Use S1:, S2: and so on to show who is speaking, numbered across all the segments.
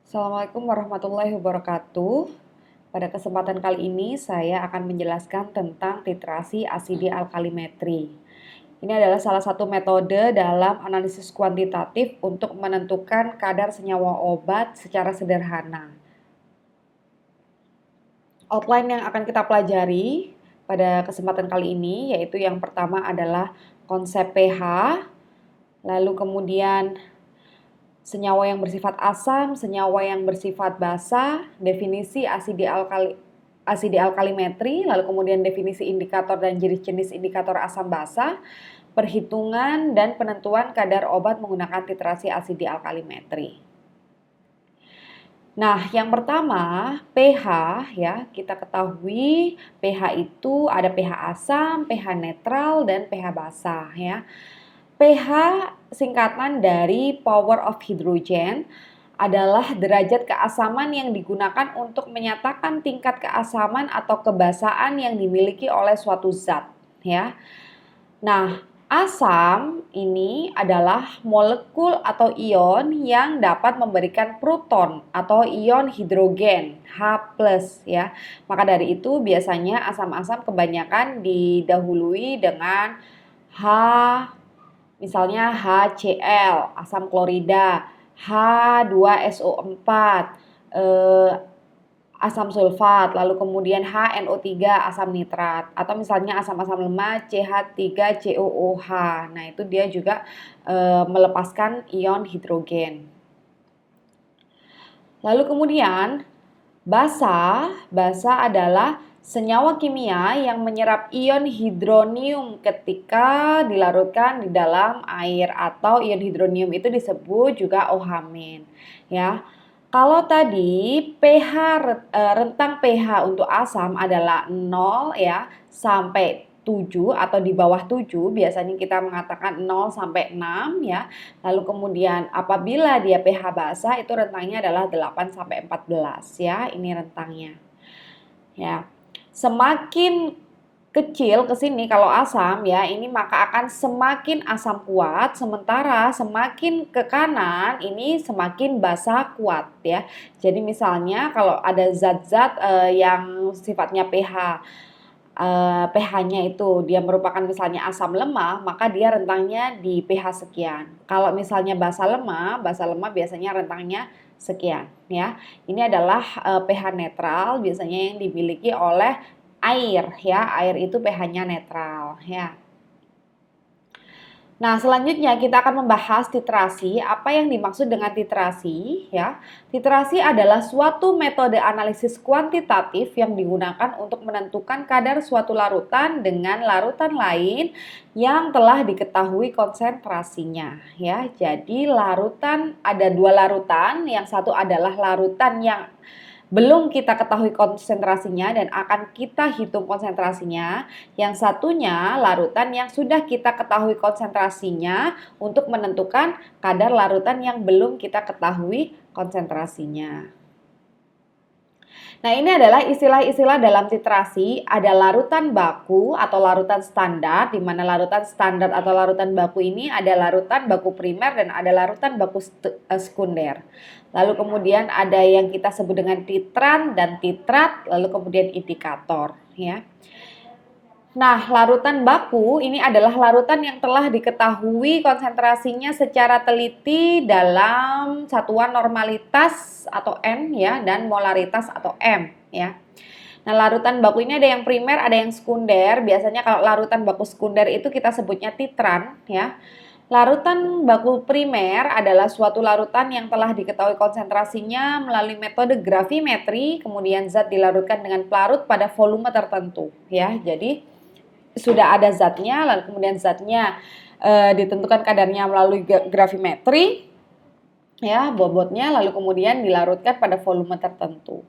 S1: Assalamualaikum warahmatullahi wabarakatuh. Pada kesempatan kali ini saya akan menjelaskan tentang titrasi asidi alkalimetri. Ini adalah salah satu metode dalam analisis kuantitatif untuk menentukan kadar senyawa obat secara sederhana. Outline yang akan kita pelajari pada kesempatan kali ini yaitu yang pertama adalah konsep pH, lalu kemudian senyawa yang bersifat asam, senyawa yang bersifat basa, definisi asidi alkalimetri, lalu kemudian definisi indikator dan jenis-jenis indikator asam basa, perhitungan dan penentuan kadar obat menggunakan titrasi asidi alkalimetri. Nah, yang pertama pH ya, kita ketahui pH itu ada pH asam, pH netral dan pH basa ya. pH singkatan dari power of hydrogen adalah derajat keasaman yang digunakan untuk menyatakan tingkat keasaman atau kebasaan yang dimiliki oleh suatu zat ya. Nah, asam ini adalah molekul atau ion yang dapat memberikan proton atau ion hidrogen H+ ya. Maka dari itu biasanya asam-asam kebanyakan didahului dengan H, misalnya HCl, asam klorida, H2SO4, asam sulfat, lalu kemudian HNO3, asam nitrat, atau misalnya asam-asam lemah CH3COOH. Nah, itu dia juga melepaskan ion hidrogen. Lalu kemudian basa adalah senyawa kimia yang menyerap ion hidronium ketika dilarutkan di dalam air, atau ion hidronium itu disebut juga OH- ya. Kalau tadi rentang pH untuk asam adalah 0 ya sampai 7 atau di bawah 7, biasanya kita mengatakan 0 sampai 6 ya. Lalu kemudian apabila dia pH basa itu rentangnya adalah 8 sampai 14 ya. Ini rentangnya. Ya. Semakin kecil ke sini kalau asam ya, ini maka akan semakin asam kuat, sementara semakin ke kanan ini semakin basa kuat ya. Jadi misalnya kalau ada zat-zat yang sifatnya pH-nya itu dia merupakan misalnya asam lemah, maka dia rentangnya di pH sekian. Kalau misalnya basa lemah biasanya rentangnya sekian ya. Ini adalah pH netral biasanya yang dimiliki oleh air ya. Air itu pH-nya netral ya. Nah, selanjutnya kita akan membahas titrasi. Apa yang dimaksud dengan titrasi ya? Titrasi adalah suatu metode analisis kuantitatif yang digunakan untuk menentukan kadar suatu larutan dengan larutan lain yang telah diketahui konsentrasinya ya. Jadi larutan ada dua larutan, yang satu adalah larutan yang belum kita ketahui konsentrasinya dan akan kita hitung konsentrasinya. Yang satunya larutan yang sudah kita ketahui konsentrasinya untuk menentukan kadar larutan yang belum kita ketahui konsentrasinya. Nah, ini adalah istilah-istilah dalam titrasi. Ada larutan baku atau larutan standar, di mana larutan standar atau larutan baku ini ada larutan baku primer dan ada larutan baku sekunder. Lalu kemudian ada yang kita sebut dengan titran dan titrat, lalu kemudian indikator ya. Nah, larutan baku ini adalah larutan yang telah diketahui konsentrasinya secara teliti dalam satuan normalitas atau N ya, dan molaritas atau M ya. Nah, larutan baku ini ada yang primer, ada yang sekunder. Biasanya kalau larutan baku sekunder itu kita sebutnya titran ya. Larutan baku primer adalah suatu larutan yang telah diketahui konsentrasinya melalui metode gravimetri, kemudian zat dilarutkan dengan pelarut pada volume tertentu ya. Jadi sudah ada zatnya, lalu kemudian zatnya ditentukan kadarnya melalui gravimetri ya, bobotnya, lalu kemudian dilarutkan pada volume tertentu.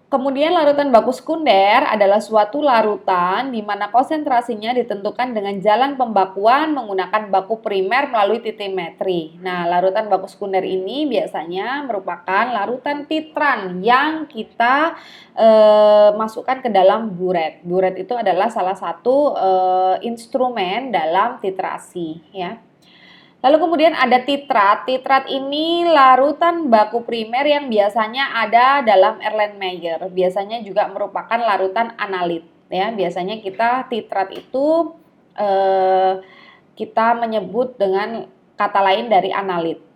S1: Kemudian larutan baku sekunder adalah suatu larutan di mana konsentrasinya ditentukan dengan jalan pembakuan menggunakan baku primer melalui titimetri. Nah, larutan baku sekunder ini biasanya merupakan larutan titran yang kita masukkan ke dalam buret. Buret itu adalah salah satu instrumen dalam titrasi ya. Lalu kemudian ada titrat. Titrat ini larutan baku primer yang biasanya ada dalam Erlenmeyer. Biasanya juga merupakan larutan analit. Ya, biasanya kita titrat itu kita menyebut dengan kata lain dari analit.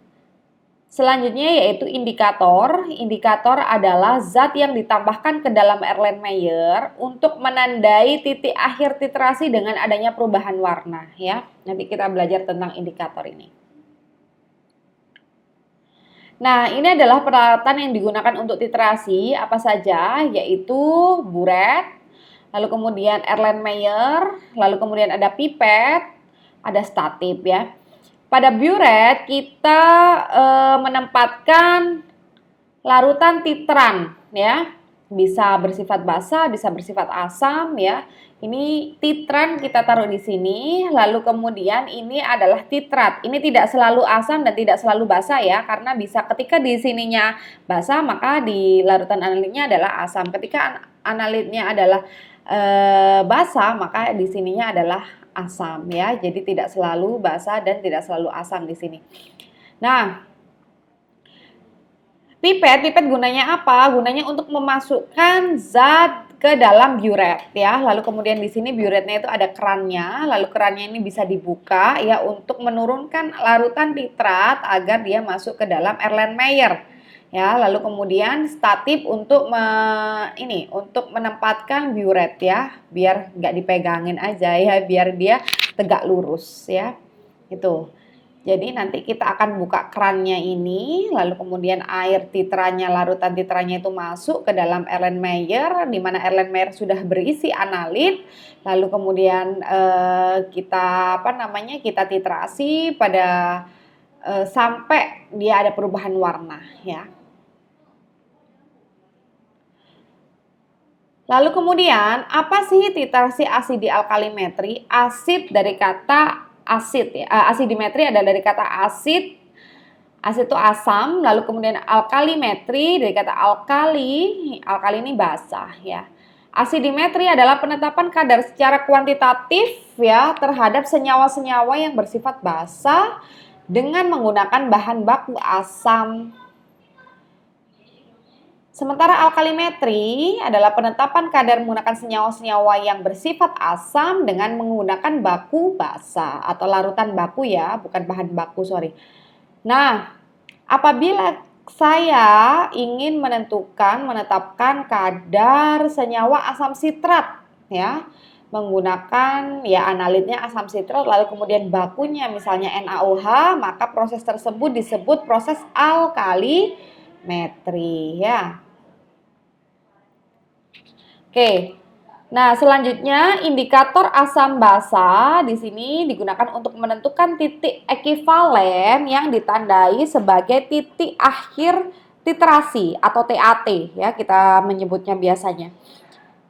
S1: Selanjutnya yaitu indikator. Indikator adalah zat yang ditambahkan ke dalam Erlenmeyer untuk menandai titik akhir titrasi dengan adanya perubahan warna, ya. Nanti kita belajar tentang indikator ini. Nah, ini adalah peralatan yang digunakan untuk titrasi apa saja, yaitu buret, lalu kemudian Erlenmeyer, lalu kemudian ada pipet, ada statip, ya. Pada buret kita menempatkan larutan titran, ya, bisa bersifat basa, bisa bersifat asam, ya. Ini titran kita taruh di sini, lalu kemudian ini adalah titrat. Ini tidak selalu asam dan tidak selalu basa, ya, karena bisa ketika di sininya basa maka di larutan analitnya adalah asam. Ketika analitnya adalah basa maka di sininya adalah asam, ya. Jadi tidak selalu basa dan tidak selalu asam di sini. Nah, pipet gunanya apa? Gunanya untuk memasukkan zat ke dalam buret, ya. Lalu kemudian di sini buretnya itu ada kerannya, lalu kerannya ini bisa dibuka, ya, untuk menurunkan larutan titrat agar dia masuk ke dalam Erlenmeyer. Ya, lalu kemudian statip untuk untuk menempatkan buret, ya, biar nggak dipegangin aja, ya, biar dia tegak lurus, ya. Itu. Jadi nanti kita akan buka kerannya ini, lalu kemudian air titranya, larutan titranya itu masuk ke dalam Erlenmeyer, di mana Erlenmeyer sudah berisi analit, lalu kemudian kita titrasi pada sampai dia ada perubahan warna, ya. Lalu kemudian, apa sih titrasi asidi alkalimetri? Asid dari kata asid, ya. Asidimetri adalah dari kata asid. Asid itu asam, lalu kemudian alkalimetri dari kata alkali. Alkali ini basah, ya. Asidimetri adalah penetapan kadar secara kuantitatif, ya, terhadap senyawa-senyawa yang bersifat basah dengan menggunakan bahan baku asam. Sementara alkalimetri adalah penetapan kadar menggunakan senyawa-senyawa yang bersifat asam dengan menggunakan baku basa atau larutan baku, ya, bukan bahan baku, sorry. Nah, apabila saya ingin menetapkan kadar senyawa asam sitrat, ya, menggunakan, ya, analitnya asam sitrat lalu kemudian bakunya misalnya NaOH, maka proses tersebut disebut proses alkalimetri, ya. Oke. Nah, selanjutnya indikator asam basa di sini digunakan untuk menentukan titik ekivalen yang ditandai sebagai titik akhir titrasi atau TAT, ya, kita menyebutnya biasanya.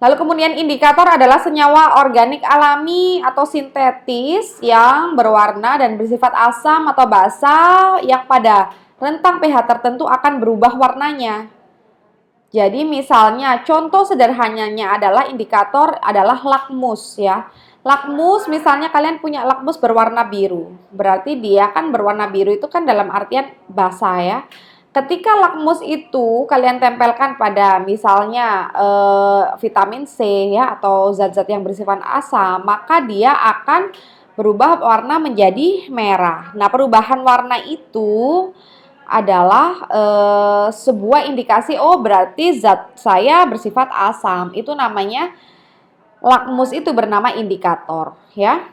S1: Lalu kemudian indikator adalah senyawa organik alami atau sintetis yang berwarna dan bersifat asam atau basa yang pada rentang pH tertentu akan berubah warnanya. Jadi misalnya contoh sederhananya adalah indikator adalah lakmus, ya. Lakmus misalnya kalian punya lakmus berwarna biru. Berarti dia kan berwarna biru itu kan dalam artian basah, ya. Ketika lakmus itu kalian tempelkan pada misalnya vitamin C, ya, atau zat-zat yang bersifat asam, maka dia akan berubah warna menjadi merah. Nah, perubahan warna itu adalah sebuah indikasi, oh berarti zat saya bersifat asam. Itu namanya lakmus, itu bernama indikator, ya.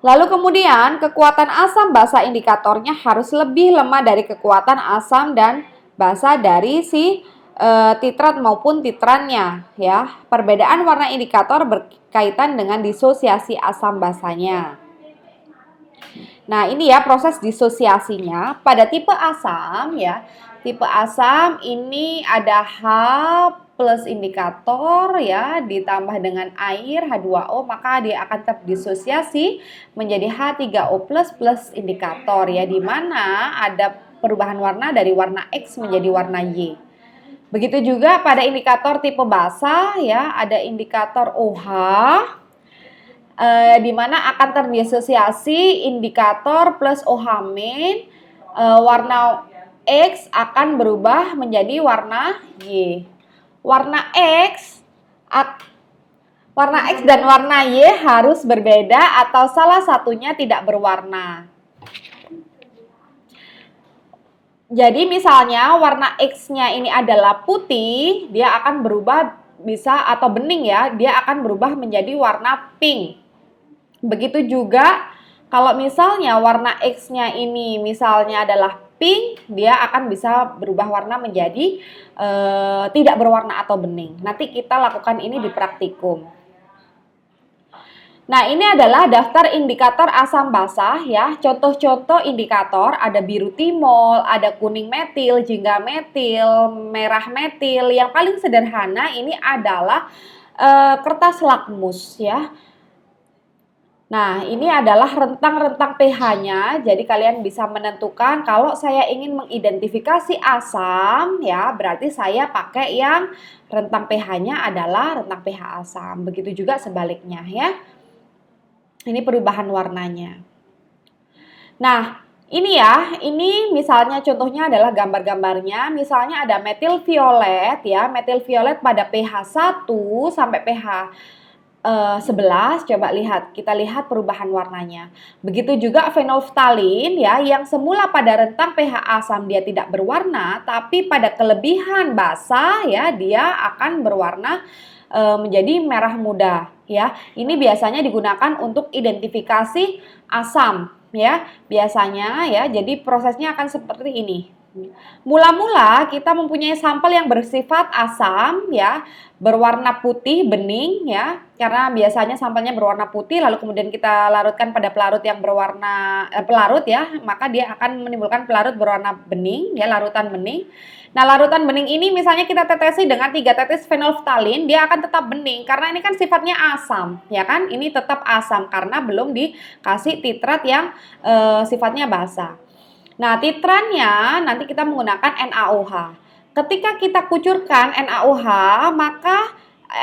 S1: Lalu kemudian kekuatan asam basa indikatornya harus lebih lemah dari kekuatan asam dan basa dari si titrat maupun titrannya, ya. Perbedaan warna indikator berkaitan dengan disosiasi asam basanya. Nah, ini ya proses disosiasinya pada tipe asam, ya. Tipe asam ini ada H plus indikator, ya, ditambah dengan air H2O, maka dia akan terdisosiasi menjadi H3O plus indikator, ya, di mana ada perubahan warna dari warna X menjadi warna Y. Begitu juga pada indikator tipe basa, ya, ada indikator OH. di mana akan terdisosiasi indikator plus OH-, warna X akan berubah menjadi warna Y. Warna X dan warna Y harus berbeda atau salah satunya tidak berwarna. Jadi misalnya warna X-nya ini adalah putih, dia akan berubah bisa atau bening ya, dia akan berubah menjadi warna pink. Begitu juga kalau misalnya warna X-nya ini misalnya adalah pink, dia akan bisa berubah warna menjadi tidak berwarna atau bening. Nanti kita lakukan ini di praktikum. Nah, ini adalah daftar indikator asam basah ya. Contoh-contoh indikator ada biru timol, ada kuning metil, jingga metil, merah metil. Yang paling sederhana ini adalah kertas lakmus ya. Nah, ini adalah rentang-rentang pH-nya. Jadi kalian bisa menentukan kalau saya ingin mengidentifikasi asam ya, berarti saya pakai yang rentang pH-nya adalah rentang pH asam. Begitu juga sebaliknya ya. Ini perubahan warnanya. Nah, ini ya, ini misalnya contohnya adalah gambar-gambarnya. Misalnya ada metil violet ya, metil violet pada pH 1 sampai pH 11, coba lihat, kita lihat perubahan warnanya. Begitu juga fenolftalin ya, yang semula pada rentang pH asam dia tidak berwarna, tapi pada kelebihan basa ya dia akan berwarna menjadi merah muda ya. Ini biasanya digunakan untuk identifikasi asam ya. Biasanya ya, jadi prosesnya akan seperti ini. Mula-mula kita mempunyai sampel yang bersifat asam ya, berwarna putih bening ya, karena biasanya sampelnya berwarna putih lalu kemudian kita larutkan pada pelarut yang berwarna pelarut ya, maka dia akan menimbulkan pelarut berwarna bening ya, larutan bening. Nah, larutan bening ini misalnya kita tetesi dengan 3 tetes fenolftalin, dia akan tetap bening karena ini kan sifatnya asam ya kan, ini tetap asam karena belum dikasih titrat yang sifatnya basa. Nah, titrannya nanti kita menggunakan NaOH. Ketika kita kucurkan NaOH, maka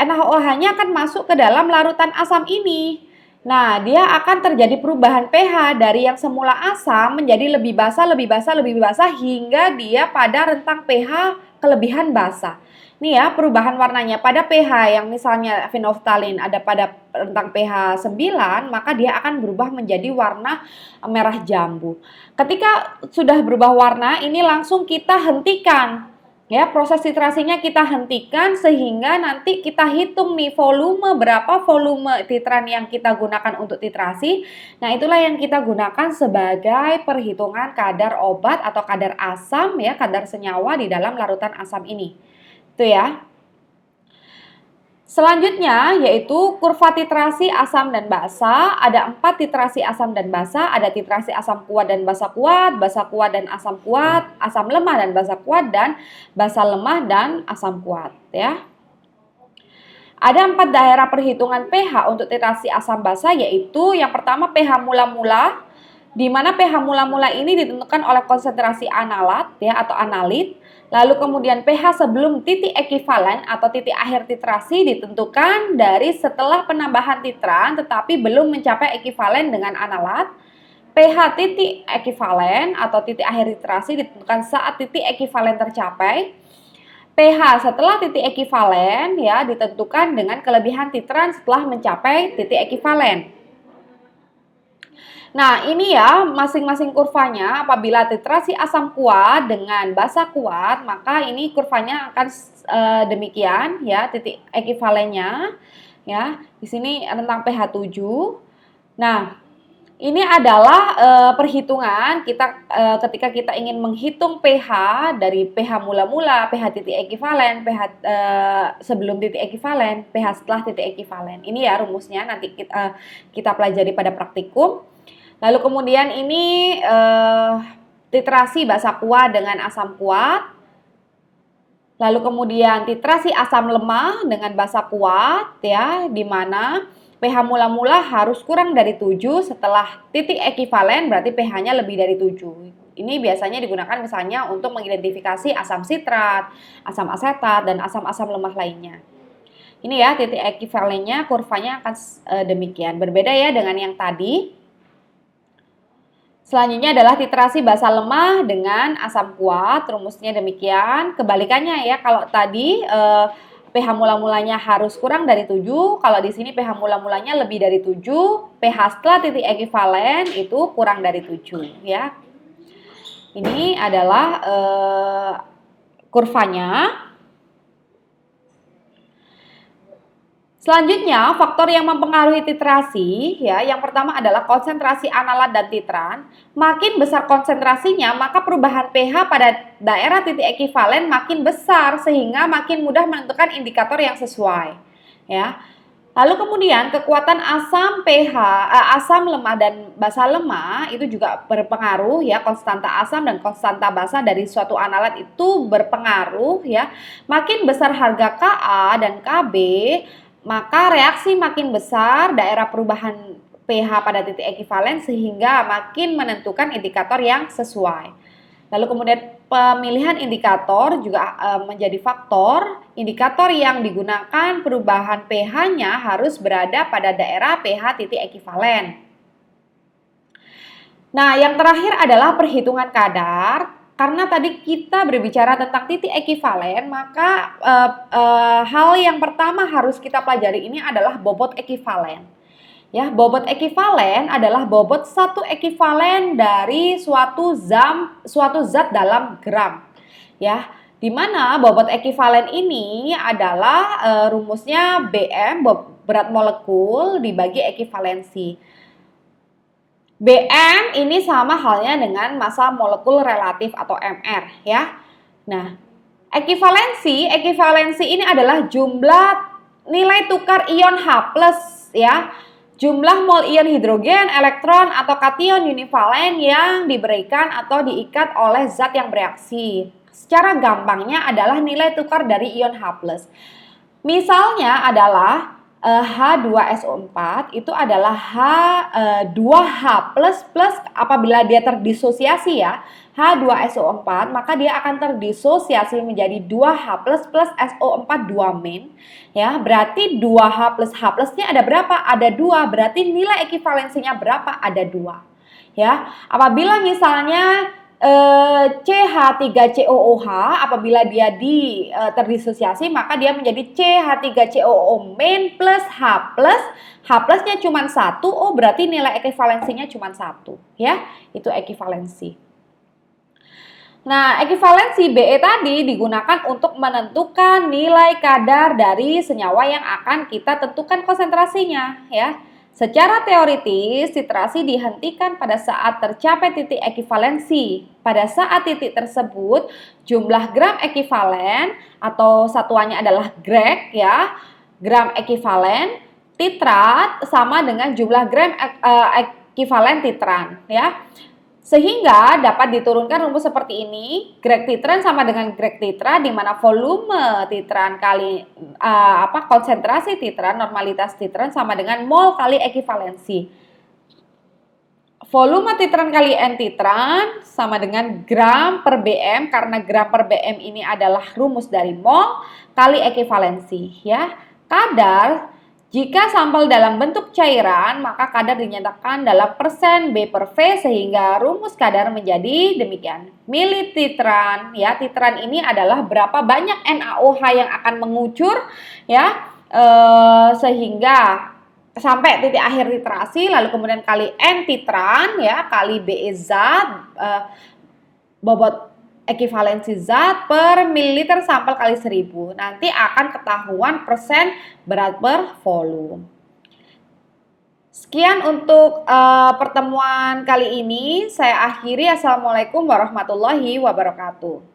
S1: NaOH-nya akan masuk ke dalam larutan asam ini. Nah, dia akan terjadi perubahan pH dari yang semula asam menjadi lebih basa, lebih basa, lebih basa hingga dia pada rentang pH kelebihan basa. Nih ya, perubahan warnanya pada pH yang misalnya fenolftalin ada pada rentang pH 9, maka dia akan berubah menjadi warna merah jambu. Ketika sudah berubah warna, ini langsung kita hentikan. Ya, proses titrasinya kita hentikan sehingga nanti kita hitung nih volume, berapa volume titran yang kita gunakan untuk titrasi. Nah, itulah yang kita gunakan sebagai perhitungan kadar obat atau kadar asam ya, kadar senyawa di dalam larutan asam ini. Itu ya. Selanjutnya yaitu kurva titrasi asam dan basa. Ada 4 titrasi asam dan basa. Ada titrasi asam kuat dan basa kuat dan asam kuat, asam lemah dan basa kuat, dan basa lemah dan asam kuat ya. Ada 4 daerah perhitungan pH untuk titrasi asam basa, yaitu yang pertama pH mula-mula, di mana pH mula-mula ini ditentukan oleh konsentrasi analat ya atau analit. Lalu kemudian pH sebelum titik ekivalen atau titik akhir titrasi ditentukan dari setelah penambahan titran tetapi belum mencapai ekivalen dengan analat. pH titik ekivalen atau titik akhir titrasi ditentukan saat titik ekivalen tercapai. pH setelah titik ekivalen ya ditentukan dengan kelebihan titran setelah mencapai titik ekivalen. Nah, ini ya masing-masing kurvanya. Apabila titrasi asam kuat dengan basa kuat, maka ini kurvanya akan demikian ya, titik ekivalennya ya. Di sini rentang pH 7. Nah, ini adalah perhitungan kita ketika kita ingin menghitung pH dari pH mula-mula, pH titik ekivalen, pH sebelum titik ekivalen, pH setelah titik ekivalen. Ini ya rumusnya, nanti kita pelajari pada praktikum. Lalu kemudian ini titrasi basa kuat dengan asam kuat. Lalu kemudian titrasi asam lemah dengan basa kuat ya, di mana pH mula-mula harus kurang dari 7, setelah titik ekivalen berarti pH-nya lebih dari 7. Ini biasanya digunakan misalnya untuk mengidentifikasi asam sitrat, asam asetat, dan asam-asam lemah lainnya. Ini ya titik ekivalennya, kurvanya akan demikian. Berbeda ya dengan yang tadi. Selanjutnya adalah titrasi basa lemah dengan asam kuat. Rumusnya demikian. Kebalikannya ya, kalau tadi pH mula-mulanya harus kurang dari 7, kalau di sini pH mula-mulanya lebih dari 7, pH setelah titik ekivalen itu kurang dari 7 ya. Ini adalah kurvanya. Selanjutnya, faktor yang mempengaruhi titrasi, ya, yang pertama adalah konsentrasi analat dan titran. Makin besar konsentrasinya, maka perubahan pH pada daerah titik ekivalen makin besar, sehingga makin mudah menentukan indikator yang sesuai. Ya. Lalu kemudian kekuatan asam pH, asam lemah dan basa lemah itu juga berpengaruh ya, konstanta asam dan konstanta basa dari suatu analat itu berpengaruh ya. Makin besar harga Ka dan Kb, maka reaksi makin besar daerah perubahan pH pada titik ekivalen sehingga makin menentukan indikator yang sesuai. Lalu kemudian pemilihan indikator juga menjadi faktor. Indikator yang digunakan perubahan pH-nya harus berada pada daerah pH titik ekivalen. Nah, yang terakhir adalah perhitungan kadar. Karena tadi kita berbicara tentang titik ekivalen, maka hal yang pertama harus kita pelajari ini adalah bobot ekivalen. Ya, bobot ekivalen adalah bobot satu ekivalen dari suatu zat dalam gram. Ya, di mana bobot ekivalen ini adalah rumusnya BM, berat molekul dibagi ekivalensi. BM ini sama halnya dengan massa molekul relatif atau MR ya. Nah, ekivalensi ini adalah jumlah nilai tukar ion H+ ya. Jumlah mol ion hidrogen, elektron atau kation univalen yang diberikan atau diikat oleh zat yang bereaksi. Secara gampangnya adalah nilai tukar dari ion H+. Misalnya adalah H2SO4 itu adalah H2H++ apabila dia terdisosiasi ya, H2SO4 maka dia akan terdisosiasi menjadi 2H++ SO4 2-min ya. Berarti 2H+H+-nya ada berapa? Ada 2. Berarti nilai ekivalensinya berapa? Ada 2 ya. Apabila misalnya CH3COOH apabila dia terdisosiasi maka dia menjadi CH3COO min plus H+, H+-nya cuma 1, oh berarti nilai ekivalensinya cuma 1 ya, itu ekivalensi. Nah, ekivalensi BE tadi digunakan untuk menentukan nilai kadar dari senyawa yang akan kita tentukan konsentrasinya ya. Secara teoritis, titrasi dihentikan pada saat tercapai titik ekivalensi. Pada saat titik tersebut, jumlah gram ekivalen atau satuannya adalah grek ya, gram ekivalen, titrat sama dengan jumlah gram ekivalen titran ya. Sehingga dapat diturunkan rumus seperti ini, grek titran sama dengan grek titra di mana volume titran kali konsentrasi titran, normalitas titran sama dengan mol kali ekivalensi. Volume titran kali N titran sama dengan gram per BM karena gram per BM ini adalah rumus dari mol kali ekivalensi ya. Kadar jika sampel dalam bentuk cairan, maka kadar dinyatakan dalam persen B per V sehingga rumus kadar menjadi demikian. Milititran, ya titran ini adalah berapa banyak NaOH yang akan mengucur, ya sehingga sampai titik akhir titrasi, lalu kemudian kali N titran, ya kali BE zat, bobot ekivalensi zat per mililiter sampel kali 1000. Nanti akan ketahuan persen berat per volume. Sekian untuk pertemuan kali ini. Saya akhiri. Assalamualaikum warahmatullahi wabarakatuh.